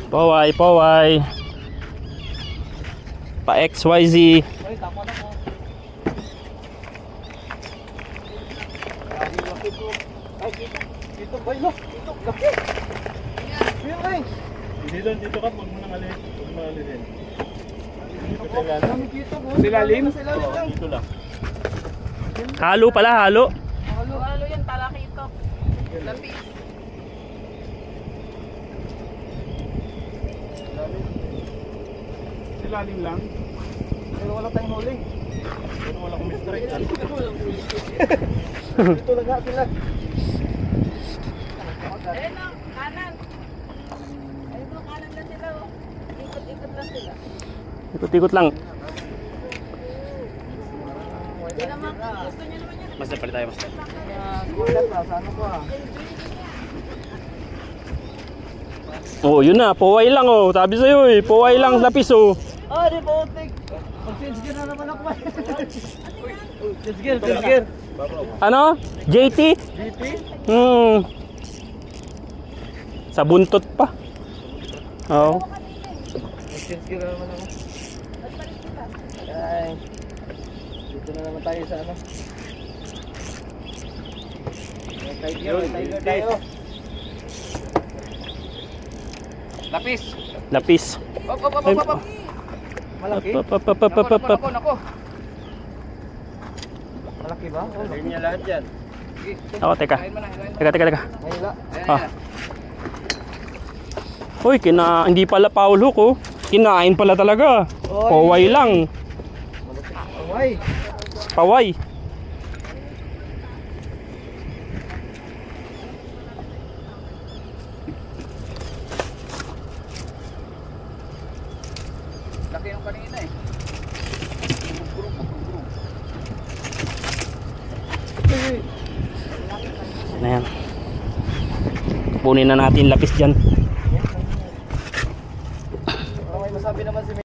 Poway, poway. Pa XYZ. Ay, tama na po. Ay, dito ba yun? Dito, laki. Yan ay. Dito ka, huwag mo nang alin. Huwag mo alin. Silalim? Dito lang. Halo pala, halo. Halo yan, talaki ito. Lapis. Silalim lang. Pero wala tayong huli. Pero wala kong strike. Dito lang nga sila. Ayun o, kanan. Ayun o, kanan lang sila o. Ikot-ikot lang sila. Ikot-ikot lang. Hindi naman, gusto nyo naman yan. Mas palit tayo, mas. Ano ko ah? Oh, yun na, poway lang oh. Sabi sa'yo eh, poway lang lapis oh. Ah, di ba utik? Mag-change na naman ako. Change gear. Ano? JT? GT? Sa buntot pa. Oo. Mag-change gear na naman ako. Ay. Dito na naman tayo sa ano. Tiger tayo. Lapis. Lapis. Op, op, op, op, op. Malaki? Nako. Malaki ba? Sabihin niya lahat yan. Ako, teka. Teka. Mahila. Ah. Uy, hindi pala foul hook oh. Kinain pala talaga. Poway lang. Away. Paway. Laki yung kanina eh. Ayan. Kunin na natin lapis dyan.